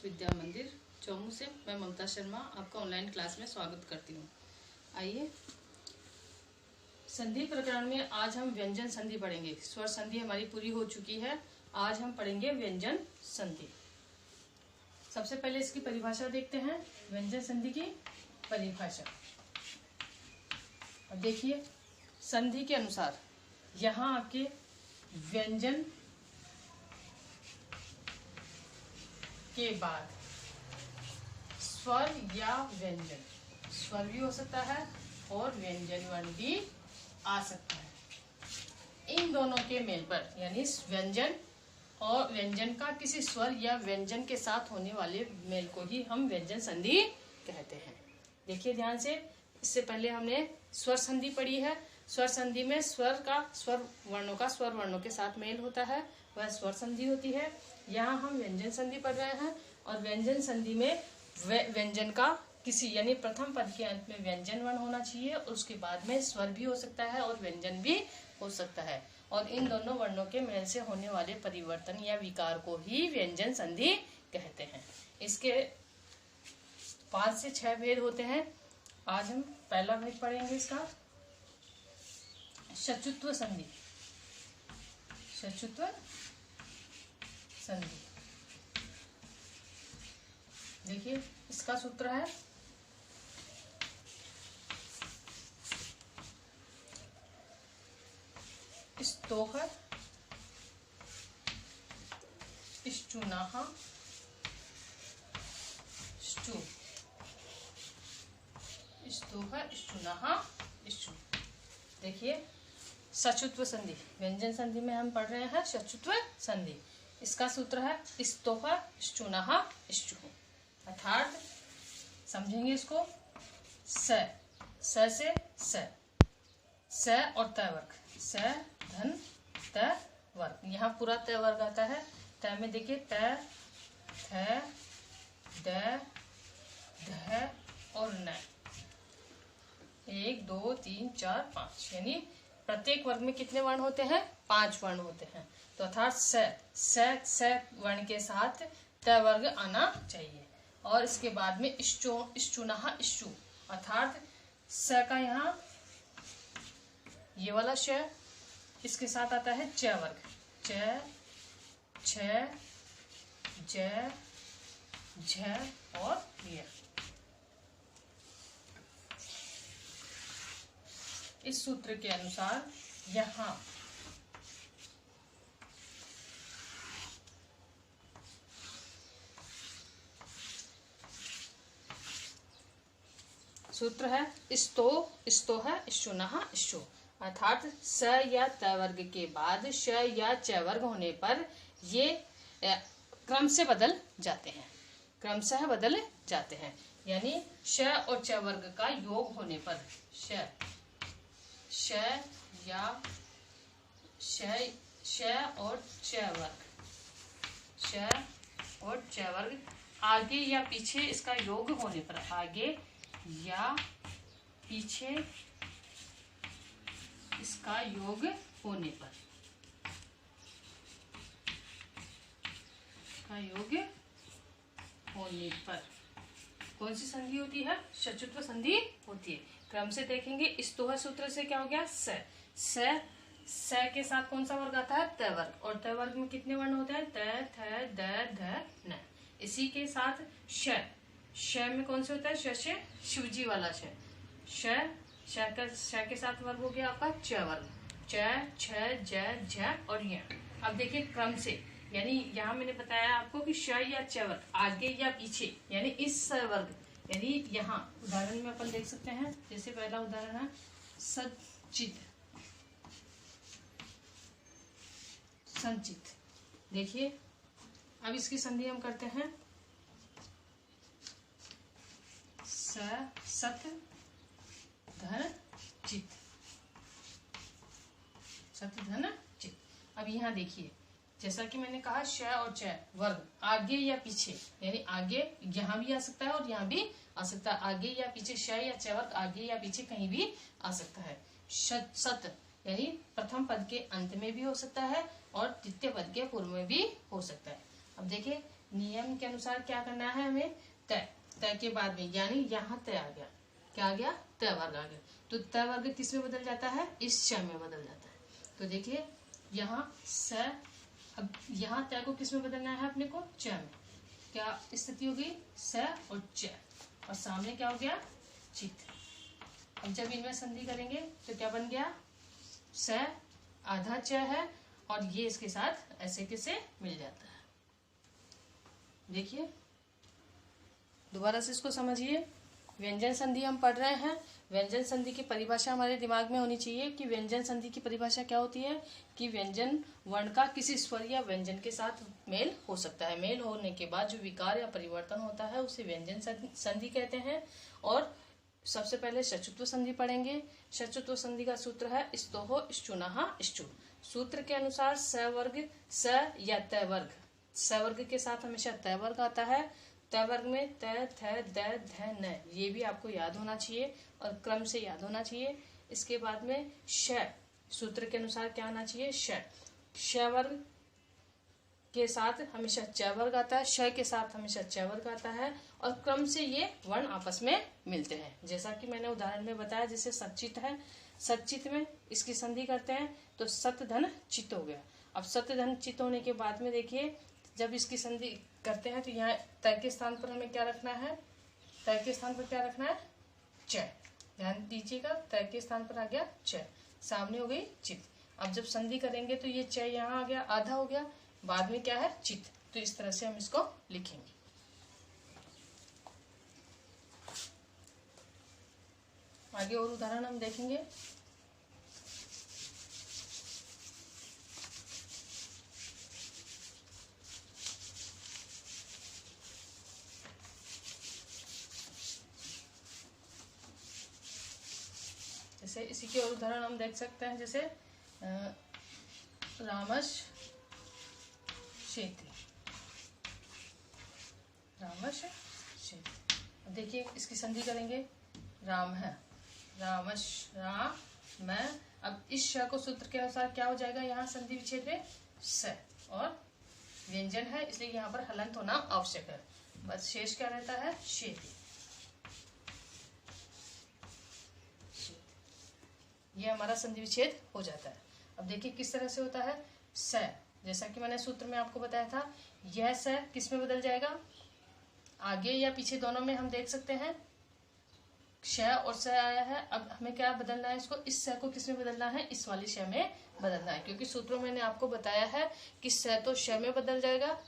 विद्या मंदिर चौमू से मैं ममता शर्मा आपका ऑनलाइन क्लास में स्वागत करती हूँ। आइए, संधि प्रकरण में आज हम व्यंजन संधि पढ़ेंगे। स्वर संधि हमारी पूरी हो चुकी है, आज हम पढ़ेंगे व्यंजन संधि। सबसे पहले इसकी परिभाषा देखते हैं, व्यंजन संधि की परिभाषा। अब देखिए, संधि के अनुसार यहाँ आपके व्यंजन के बाद स्वर या व्यंजन, स्वर भी हो सकता है और व्यंजन वर्ण भी आ सकता है। इन दोनों के मेल पर यानी व्यंजन और व्यंजन का किसी स्वर या व्यंजन के साथ होने वाले मेल को ही हम व्यंजन संधि कहते हैं। देखिए ध्यान से, इससे पहले हमने स्वर संधि पढ़ी है। स्वर संधि में स्वर वर्णों के साथ मेल होता है, वह स्वर संधि होती है। यहाँ हम व्यंजन संधि पढ़ रहे हैं और व्यंजन संधि में व्यंजन का किसी यानी प्रथम पद के अंत में व्यंजन वर्ण होना चाहिए और उसके बाद में स्वर भी हो सकता है और व्यंजन भी हो सकता है, और इन दोनों वर्णों के मेल से होने वाले परिवर्तन या विकार को ही व्यंजन संधि कहते हैं। इसके 5 से 6 भेद होते हैं। आज हम पहला भेद पढ़ेंगे इसका, षचुत्व संधि। षचुत्व संधि, देखिए इसका सूत्र है स्तोह श्चुनः ष्टु। स्तोह श्चुनः ष्टु। देखिए षचुत्व संधि, व्यंजन संधि में हम पढ़ रहे हैं षचुत्व संधि। इसका सूत्र है स्तोह श्चुनः ष्टु, अर्थात समझेंगे इसको, स से स और त वर्ग, स धन त वर्ग। यहाँ पूरा त वर्ग आता है। त में देखिए त, थ, द, ध और न। 1 2 3 4 5, यानी प्रत्येक वर्ग में कितने वर्ण होते हैं? 5 वर्ण होते हैं। तो अर्थात स वर्ण के साथ त वर्ग आना चाहिए। और इसके बाद में श्चुनः ष्टु, अर्थात स का यहाँ ये वाला श, इसके साथ आता है च वर्ग, च, छ, ज, झ और य। इस सूत्र के अनुसार यहाँ सूत्र है स्तोह श्चुनः ष्टु, अर्थात स या त वर्ग के बाद श या च वर्ग होने पर ये क्रम से बदल जाते हैं, क्रमशः बदल जाते हैं। यानी श और च वर्ग का योग होने पर श और च वर्ग आगे या पीछे इसका योग होने पर, आगे या पीछे इसका योग होने पर, कौन सी संधि होती है? षचुत्व संधि होती है। क्रम से देखेंगे, स्तोह सूत्र से क्या हो गया? स के साथ कौन सा वर्ग आता है? त वर्ग, और त वर्ग में कितने वर्ण होते हैं? त, थ, द, ध, न। इसी के साथ श में कौन से होता है? श शिवजी वाला श के साथ वर्ग हो गया आपका च वर्ग, च, छ, ज, झ और य। अब देखिए क्रम से, यानी यहाँ मैंने बताया आपको कि श या च वर्ग आगे या पीछे, यानी इस वर्ग, यानी यहाँ उदाहरण में अपन देख सकते हैं। जैसे पहला उदाहरण है संचित। देखिए अब इसकी संधि हम करते हैं, सत धन चित, सत धन चित। अब यहाँ देखिए, जैसा कि मैंने कहा श और च वर्ग आगे या पीछे, यानी आगे यहाँ भी आ सकता है और यहाँ भी आ सकता है। आगे या पीछे श या च वर्ग आगे या पीछे कहीं भी आ सकता है। सत यानी प्रथम पद के अंत में भी हो सकता है और द्वितीय पद के पूर्व में भी हो सकता है। अब देखिए नियम के अनुसार क्या करना है हमें, तय। तय के बाद में यानी यहाँ तय आ गया, क्या आ गया, तय वर्ग आ गया। तो तय वर्ग किस में बदल जाता है, इस च में बदल जाता है। तो देखिए यहाँ स, अब यहाँ तय को किस में बदलना है अपने को, च में। क्या स्थिति होगी, स और च, और सामने क्या हो गया, चित। अब जब इनमें संधि करेंगे तो क्या बन गया, स आधा च है और ये इसके साथ ऐसे कैसे मिल जाता है। देखिए दोबारा से इसको समझिए। व्यंजन संधि हम पढ़ रहे हैं। व्यंजन संधि की परिभाषा हमारे दिमाग में होनी चाहिए कि व्यंजन संधि की परिभाषा क्या होती है कि व्यंजन वर्ण का किसी स्वर या व्यंजन के साथ मेल हो सकता है। मेल होने के बाद जो विकार या परिवर्तन होता है उसे व्यंजन संधि कहते हैं। और सबसे पहले षट्चत्व संधि पढ़ेंगे। षट्चत्व संधि का सूत्र है स्तोह श्चुनः ष्चु। सूत्र के अनुसार स वर्ग स या तय वर्ग, स वर्ग के साथ हमेशा तय वर्ग आता है। तय वर्ग में तय थ द ध न, ये भी आपको याद होना चाहिए और क्रम से याद होना चाहिए। इसके बाद में श, सूत्र के अनुसार क्या आना चाहिए, श। श वर्ग के साथ हमेशा च वर्ग आता है, श के साथ हमेशा च वर्ग आता है और क्रम से ये वर्ण आपस में मिलते हैं। जैसा कि मैंने उदाहरण में बताया, जैसे सचित है, सचित में इसकी संधि करते हैं तो सत धन चित हो गया। अब सत धन चित होने के बाद में देखिए जब इसकी संधि करते हैं तो यहाँ तय के स्थान पर हमें क्या रखना है, तय के स्थान पर क्या रखना है, च। ध्यान दीजिएगा, तय के स्थान पर आ गया च, सामने हो गई चित। अब जब संधि करेंगे तो ये च यहाँ आ गया, आधा हो गया, बाद में क्या है, चित। तो इस तरह से हम इसको लिखेंगे। आगे और उदाहरण हम देखेंगे। जैसे इसी के और उदाहरण हम देख सकते हैं, जैसे रामश शेती, रामश शेती। देखिए इसकी संधि करेंगे, राम है, रामश राम मैं। अब इस श को सूत्र के अनुसार क्या हो जाएगा, यहाँ संधि विच्छेद में स, और व्यंजन है इसलिए यहाँ पर हलंत होना आवश्यक है। बस शेष क्या रहता है, शेती। ये हमारा संधि विच्छेद हो जाता है। अब देखिए किस तरह से होता है, स, जैसा कि मैंने सूत्र में आपको बताया था, यह स किस में बदल जाएगा, आगे या पीछे दोनों में हम देख सकते हैं श और स आया है। अब हमें क्या बदलना है, इसको इस स को किस में बदलना है, इस वाले श में बदलना है, क्योंकि सूत्रों में मैंने आपको बताया है कि स तो श में बदल जाएगा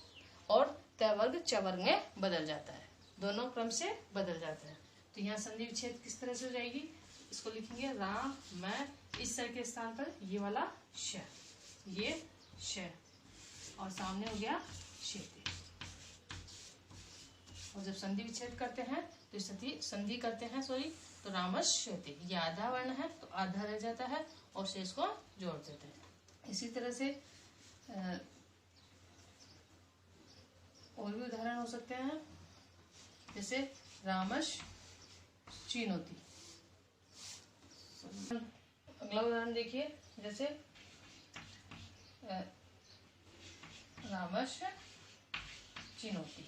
और तय वर्ग च वर्ग में बदल जाता है, दोनों क्रम से बदल जाता है। तो यहाँ संधि विच्छेद किस तरह से हो जाएगी, इसको लिखेंगे राम मैं, इस स के स्थान पर ये वाला श, ये श, और सामने हो गया शेती। और जब संधि विच्छेद करते हैं तो संधि करते हैं तो रामश शेती, ये आधा वर्ण है तो आधा रह जाता है और शेष को जोड़ देते हैं। इसी तरह से और भी उदाहरण हो सकते हैं, जैसे रामश चीनोती। अगला उदाहरण देखिए, जैसे रामश चिनोती,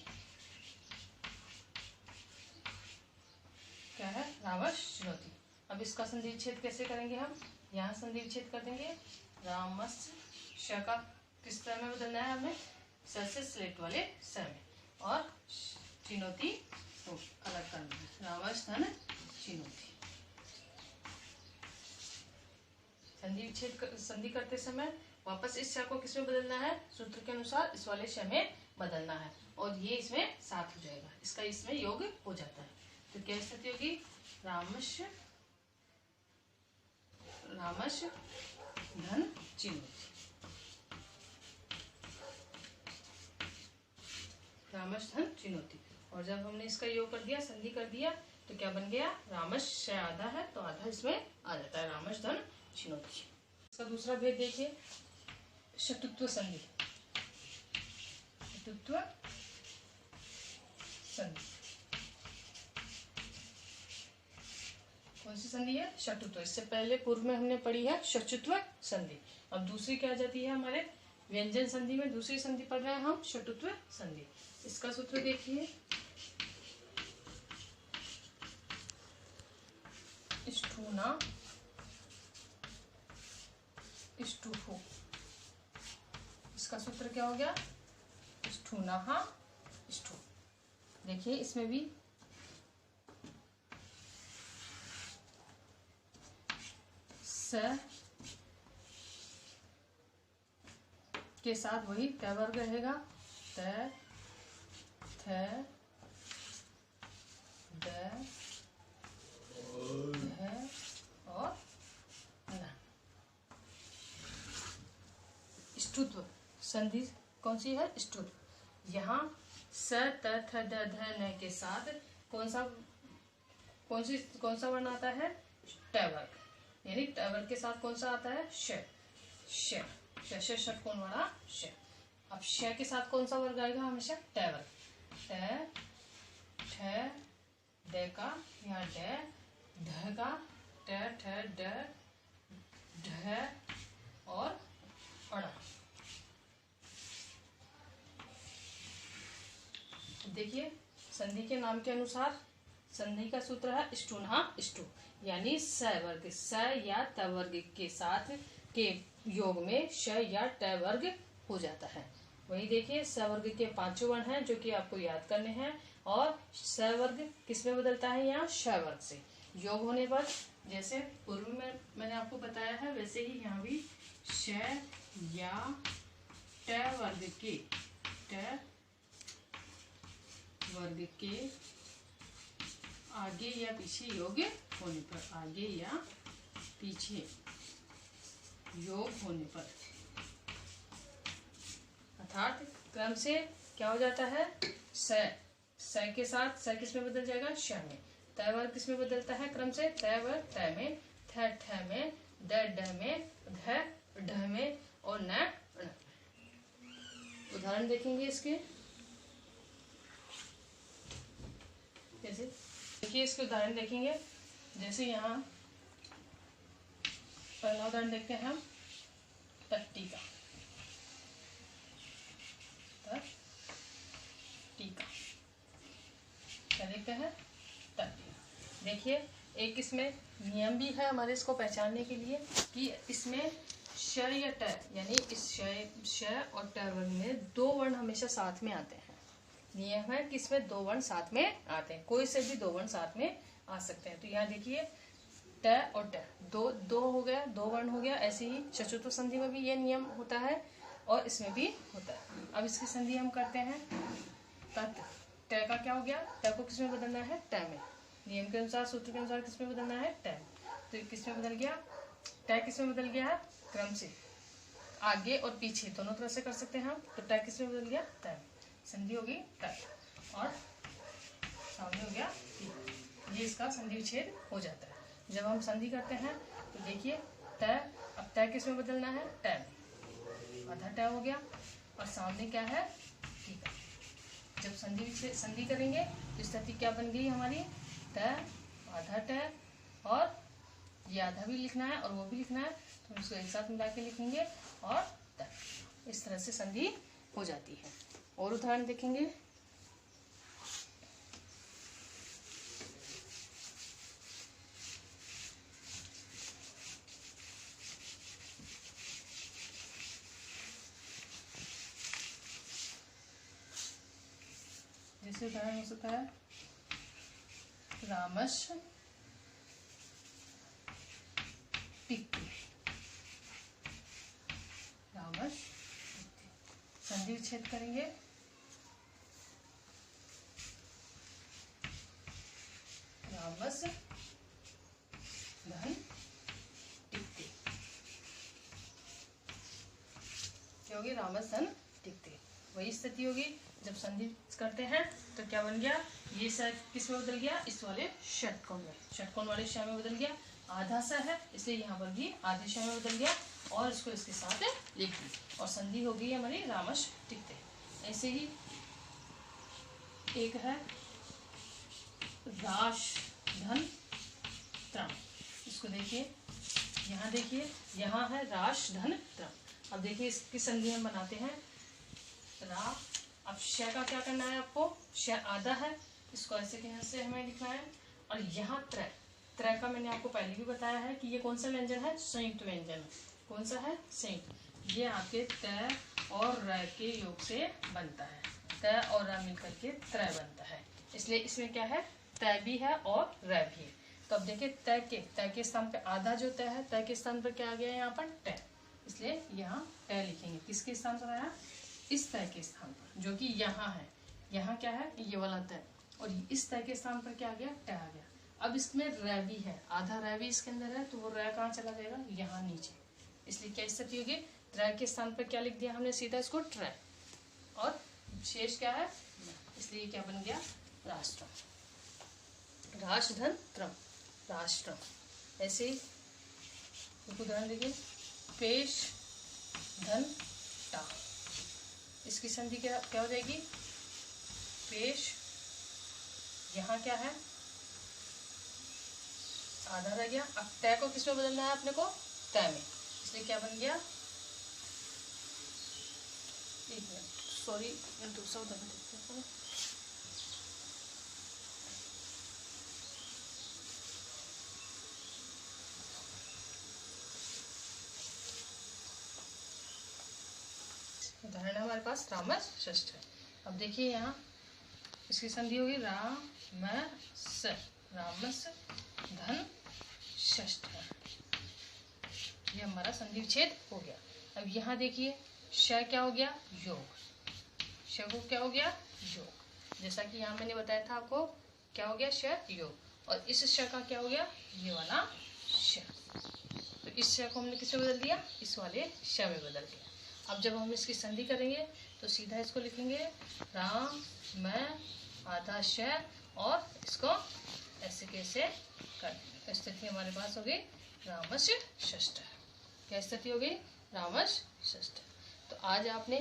क्या है, रामश चिनोती। अब इसका संधि विच्छेद कैसे करेंगे हम, यहाँ संधि विच्छेद कर देंगे, रामस श का किस तरह में बदलना है हमें, स से स्लेट वाले स में, और चिनोती को अलग करना है, रामश धन चिनोती। संधि करते समय वापस इस श को किस में बदलना है, सूत्र के अनुसार इस वाले श में बदलना है और ये इसमें साथ हो जाएगा, इसका इसमें योग हो जाता है। तो क्या स्थिति होगी, रामश धन चिनोती, रामश धन चिनोती। और जब हमने इसका योग कर दिया, संधि कर दिया, तो क्या बन गया, रामश श आधा है तो आधा इसमें आ जाता है, रामश धन चिनोती। इसका दूसरा भेद देखिए, षट्त्व संधि। षट्त्व संधि कौन सी संधि है, षट्त्व। इससे पहले पूर्व में हमने पढ़ी है षट्त्व संधि। अब दूसरी क्या आ जाती है हमारे व्यंजन संधि में, दूसरी संधि पढ़ रहे हैं हम षट्त्व संधि। इसका सूत्र देखिए, स्टूना स्टूफो। इसका सूत्र क्या हो गया? स्टूनाहा स्टू। देखिए इसमें भी स के साथ वही त वर्ग रहेगा, त थ द ध और न। ष्टुत्व संधि कौन सी है? ष्टुत्व। यहाँ स त थ द ध न के साथ कौन सा वर्ण आता है? ट वर्ग। यानी ट वर्ग के साथ कौन सा आता है? श। ष षटकोण वाला श। अब श के साथ कौन सा वर्ग आएगा? हमेशा ट वर्ग। ट ठ ड का यहाँ ड, ध का ट ठ ड ढ और अण। देखिए संधि के नाम के अनुसार संधि का सूत्र है स्टूनहा स्टू। यानी स वर्ग स या त वर्ग के साथ के योग में श या ट वर्ग हो जाता है। वही देखिए स वर्ग के 5 वर्ण हैं जो कि आपको याद करने हैं, और स वर्ग किस में बदलता है? यहाँ श वर्ग से योग होने पर। जैसे पूर्व में मैंने आपको बताया है वैसे ही यहाँ भी श या ट वर्ग के आगे या पीछे योग होने पर, आगे या पीछे योग होने पर, अर्थात क्रम से क्या हो जाता है? स के साथ स किस में बदल जाएगा? श में। त वर्ग किस में बदलता है? क्रम से त वर्ग त में, थ ठ में, द ड में, ध ढ में और न ण। उदाहरण देखेंगे इसके। जैसे देखिए इसके उदाहरण देखेंगे। जैसे यहाँ पहला उदाहरण देखते हैं हम टट्टी का। टीका क्या देखते हैं? टट्टी। देखिए एक इसमें नियम भी है हमारे इसको पहचानने के लिए कि इसमें श या ट, यानी इस श और ट वर्ग में 2 वर्ण हमेशा साथ में आते हैं। नियम है कि इसमें 2 वर्ण साथ में आते हैं, कोई से भी 2 वर्ण साथ में आ सकते हैं। तो यहाँ देखिए ट और ट दो हो गया, 2 वर्ण हो गया। ऐसे ही चतुर्थ संधि में भी ये नियम होता है और इसमें भी होता है। अब इसकी संधि हम करते हैं। तत् ट का क्या हो गया? ट को किसमें बदलना है? ट में। नियम के अनुसार सूत्र के अनुसार किसमें बदलना है? ट। तो किसमें बदल गया? ट किसमें बदल गया है? क्रम से आगे और पीछे दोनों तरह से कर सकते हैं हम। तो ट किसमें बदल गया? त। संधि होगी ट और सामने हो गया टी। ये इसका संधि विच्छेद हो जाता है। जब हम संधि करते हैं तो देखिए त, अब त किसमें बदलना है? ट में। आधा ट हो गया और सामने क्या है? टी का। जब संधि करेंगे तो स्थिति क्या बन गई हमारी? त आधा ट और ये आधा भी लिखना है और वो भी लिखना है, तो इसको एक साथ मिला के लिखेंगे और त। इस तरह से संधि हो जाती है। और उदाहरण देखेंगे। जैसे उदाहरण हो सकता है रामश टिक्की। रामश संधि विच्छेद करेंगे। रामस धन टिकते। क्या होगी? रामस धन टिकते। वही स्थिति होगी जब संधि करते हैं तो क्या बन गया? ये स किस में बदल गया? इस वाले षटकोण में, षटकोण वाले श में बदल गया। आधा स है इसलिए यहाँ पर भी आधे श में बदल गया और इसको इसके साथ लिख दी और संधि हो गई हमारी रामश टिकते। ऐसे ही एक है राश धन त्रम। इसको देखिए, यहाँ देखिए, यहाँ है राश धन त्रम। अब देखिए इसकी संधि हम बनाते हैं। रा अब श का क्या करना है आपको, श आधा है, इसको ऐसे के यहाँ से हमें लिखना है। और यहाँ त्र, त्र का मैंने आपको पहले भी बताया है कि ये कौन सा व्यंजन है, संयुक्त व्यंजन। कौन सा है, संयुक्त। ये आपके त और र के योग से बनता है, त और र मिलकर के त्र बनता है, इसलिए इसमें क्या है, त भी है और र भी है। तो अब देखिए त के स्थान पे आधा जो त है, त के स्थान पर क्या आ गया यहाँ पर, ट, इसलिए यहाँ ट लिखेंगे। किसके स्थान पर आया, इस त के स्थान पर, जो कि यहाँ है। यहाँ क्या है, ये वाला त, और इस त के स्थान पर क्या आ गया, ट आ गया। अब इसमें र भी है, आधा र भी इसके अंदर है, तो वो र कहाँ चला जाएगा, यहाँ नीचे, इसलिए क्या स्थिति होगी, त्र के स्थान पर क्या लिख दिया हमने, सीधा इसको त्र, और शेष क्या है, इसलिए क्या बन गया, राष्ट्रम। राष्ट्र धन त्रम, राष्ट्रम। ऐसे ही उदाहरण देखिए, पेश धन टा, इसकी संधि क्या क्या हो जाएगी, पेश, यहाँ क्या है, आधा रह गया। अब तय को किसमें बदलना है अपने को, तय में, इसलिए क्या बन गया, एक मिनट सॉरी, दूसरा उदाहरण देखते हैं। उदाहरण हमारे पास रामस षष्ठ है। अब देखिए यहाँ इसकी संधि होगी रामस, रामस धन षष्ठ है, ये हमारा संधि विच्छेद हो गया। अब यहाँ देखिए श क्या हो गया, योग, श को क्या हो गया, योग, जैसा कि यहाँ मैंने बताया था आपको, क्या हो गया, श योग, और इस श का क्या हो गया, ये वाला श, तो इस श को हमने किसमें बदल दिया, इस वाले श में बदल दिया। अब जब हम इसकी संधि करेंगे तो सीधा इसको लिखेंगे राम मैं आधा श, और इसको ऐसे कैसे कर देंगे, तो स्थिति हमारे पास होगी रामस षष्ठ। क्या स्थिति हो गई, रामस षष्ठ। तो आज आपने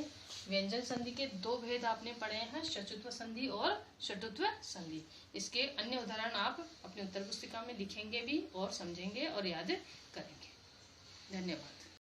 व्यंजन संधि के दो भेद आपने पढ़े हैं, षचुत्व संधि और षटुत्व संधि। इसके अन्य उदाहरण आप अपनी उत्तर पुस्तिका में लिखेंगे भी और समझेंगे और याद करेंगे। धन्यवाद।